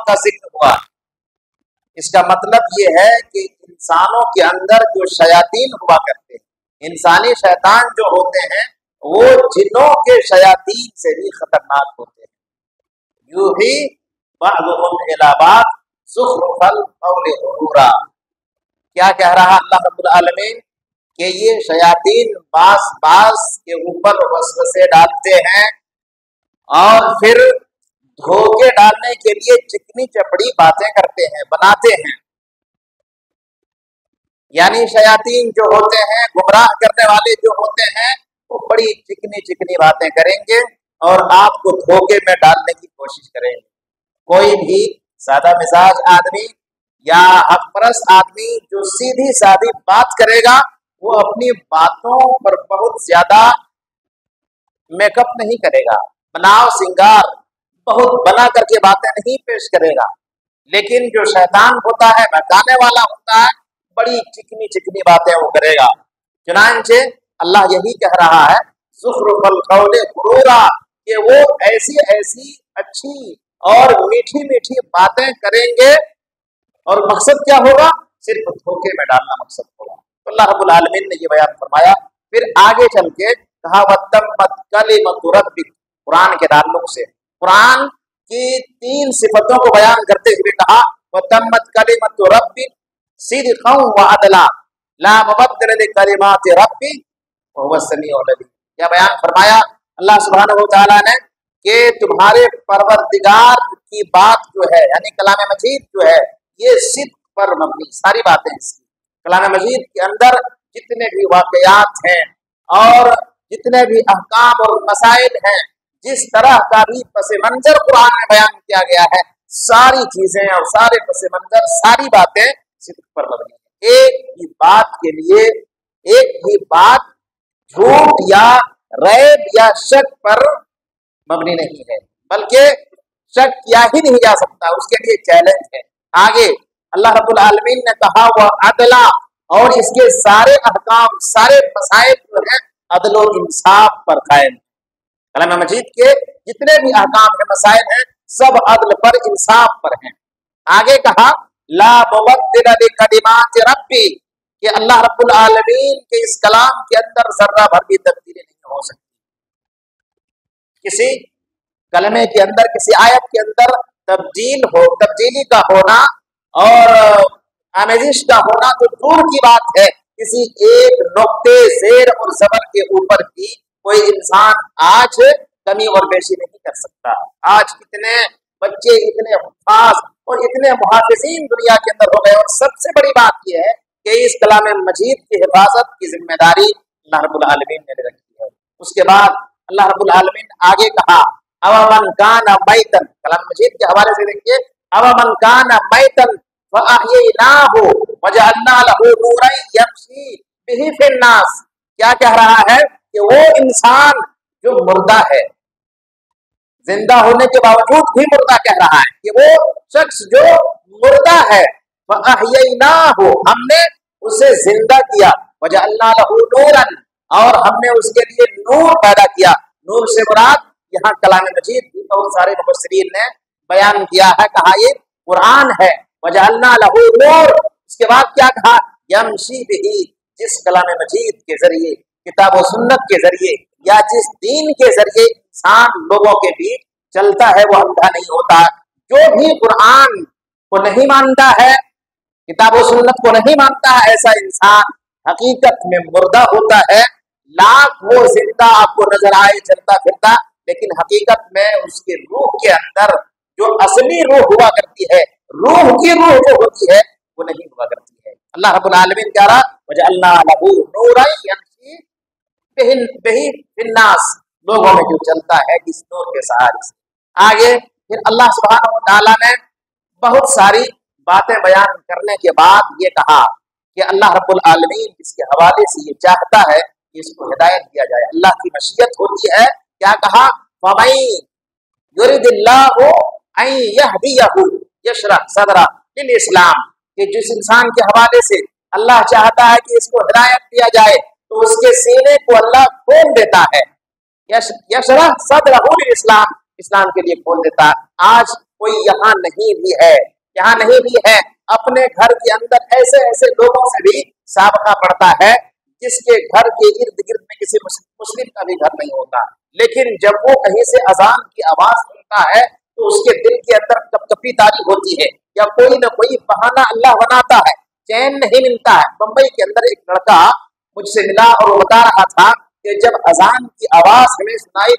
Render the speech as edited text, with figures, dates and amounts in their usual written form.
का जिक्र हुआ। इसका मतलब ये है कि इंसानों के अंदर जो शयातीन हुआ करते हैं, इंसानी शैतान जो होते हैं, वो जिन्नों के शयातीन से भी खतरनाक होते हैं। यूं ही बअदुहुम इला बाद ज़ुख़्रुफ़ल क़ौलि ग़ुरूरा। क्या कह रहा अल्लाह रब्बुल आलमीन कि ये शयातीन बास के ऊपर वसवसे डालते हैं और फिर धोखे डालने के लिए चिकनी चपड़ी बातें करते हैं, बनाते हैं। यानी शयातीन जो होते हैं, गुमराह करने वाले जो होते हैं, वो बड़ी चिकनी चिकनी बातें करेंगे और आपको धोखे में डालने की कोशिश करेंगे। कोई भी सादा मिजाज आदमी या हकपरस्त आदमी जो सीधी सादी बात करेगा, वो अपनी बातों पर बहुत ज्यादा मेकअप नहीं करेगा, बनाव सिंगार बहुत बना करके बातें नहीं पेश करेगा। लेकिन जो शैतान होता है, बहकाने वाला होता है, बड़ी चिकनी चिकनी बातें वो करेगा। चुनांचे अल्लाह यही कह रहा है ज़ुख़्रुफ़ल क़ौलि ग़ुरूरा, कि वो ऐसी ऐसी अच्छी और मीठी मीठी बातें करेंगे और मकसद क्या होगा? सिर्फ धोखे में डालना मकसद होगा। तो अल्लाह रब्बुल आलमीन ने ये बयान फरमाया। फिर आगे चल के कहा वतम्मत कलिमतु रब्बिक, कुरान के ताल्लुक से कुरान की 3 सिफतों को बयान करते हुए कहा वतम्मत कलिमतु रब्बिक सिद्क़न व अदला ला मुबद्दिल लिकलिमाति रब्बी व हुवस समीउल अलीम। यह बयान फरमाया अल्लाह सुब्हानहु व तआला ने कि तुम्हारे परवरदिगार की बात जो है, यानी कलाम मजीद जो है, ये सिद्क़ पर मबनी सारी बातें इसकी। कलाम मजीद के अंदर जितने भी वाक़यात हैं और जितने भी अहकाम और मसाइल हैं, जिस तरह का भी पस मंजर कुरान में बयान किया गया है, सारी चीजें और सारे पस मंजर, सारी बातें सिद्क़ पर मबनी है। एक भी बात के लिए, एक भी बात झूठ या रैब या शक पर मबनी नहीं है, बल्कि शक किया ही नहीं जा सकता, उसके लिए चैलेंज है। आगे अल्लाह रब्बुल आलमीन ने कहा वह अदला, और इसके सारे अहकाम, सारे मसाइल जो है अदल और इंसाफ पर कायम। कलाम मजीद के जितने भी अहकाम के मसाइल हैं, सब अदल पर, इंसाफ पर हैं। आगे कहा ला मुबद्दिल लिकलिमाति रब्बी, कि अल्लाह रब्बुल आलमीन के इस कलाम के अंदर जर्रा भर भी तब्दीली नहीं हो सकती। किसी कलमे के अंदर, किसी आयत के अंदर तब्दीली का होना और आमेजिश का होना तो दूर की बात है, किसी एक नुक्ते, ज़ेर और ज़बर के ऊपर भी कोई इंसान आज कमी और बेशी नहीं कर सकता। आज कितने बच्चे, इतने हुफ़ाज़ और इतने मुहाफ़िज़ीन दुनिया के अंदर हो गए, और सबसे बड़ी बात यह है कि इस कलाम मजीद की हिफाजत की जिम्मेदारी अल्लाह रब्बुल आलमीन ने रखी है। उसके बाद अल्लाह रब्बुल आलमीन आगे कहा अवमन काना मैतन, कलाम मजीद के हवाले से देखिए, अवमन काना मैतन फअहयैनाहु वजअलना लहू नूरन यमशी बिही फिन्नास। क्या कह रहा है कि वो इंसान जो मुर्दा है, जिंदा होने के बावजूद भी मुर्दा कह रहा है कि वो शख्स जो मुर्दा है, फअहयैनाहु, हमने उसे जिंदा किया, वजअलना लहू नूरन, और हमने उसके लिए नूर पैदा किया। नूर से मुराद यहाँ कलाम मजीद भी बहुत सारे मुफस्सिरीन ने बयान किया है, कहा ये कुरान है, वजअलना लहू नूर। उसके बाद क्या कहा यमशी बिही, जिस कलाम मजीद के जरिए, किताब और सुन्नत के जरिए, या जिस दीन के जरिए इंसान लोगों के बीच चलता है, वो अंधा नहीं होता। जो भी कुरान को नहीं मानता है, किताब और सुन्नत को नहीं मानता है, ऐसा इंसान हकीकत में मुर्दा होता है। लाख वो जिंदा आपको नजर आए चलता फिरता, लेकिन हकीकत में उसकी रूह के अंदर जो असली रूह हुआ करती है, रूह की रूह जो होती है, वो नहीं हुआ करती है। अल्लाह रब्बुल आलमीन कह रहा वजअलना लहू नूरन यमशी बिही फिन्नास, लोगों में जो चलता है इस नूर के सहारे से। आगे फिर अल्लाह सुब्हानहु व तआला ने बहुत सारी बातें बयान करने के बाद ये कहा कि अल्लाह रब्बुल आलमीन इसके हवाले से ये चाहता है कि इसको हिदायत दिया जाए, अल्लाह की मशीयत होती है। क्या कहा फमन युरिदिल्लाहु अन यहदियहु यशरह सदरा लिल इस्लाम, कि जिस इंसान के हवाले से अल्लाह चाहता है कि इसको हिदायत दिया जाए, तो उसके सीने को अल्लाह खोल देता है। यशरह सदरहु लिल इस्लाम, इस्लाम के लिए खोल देता है। आज کوئی یہاں نہیں بھی ہے، یہاں نہیں بھی ہے، اپنے گھر کے اندر ایسے ایسے لوگوں سے بھی سابقہ پڑتا ہے جس کے گھر کے ارد گرد میں کسی مسلم کا بھی گھر نہیں ہوتا، لیکن جب وہ کہیں سے اذان کی آواز سنتا ہے تو اس کے دل کے اندر کپ کپی تاری ہوتی ہے، یا کوئی نہ کوئی بہانہ اللہ بناتا ہے، چین نہیں ملتا ہے۔ بمبئی کے اندر ایک لڑکا مجھ سے ملا اور وہ بتا رہا تھا کہ جب اذان کی آواز ہمیں سنائی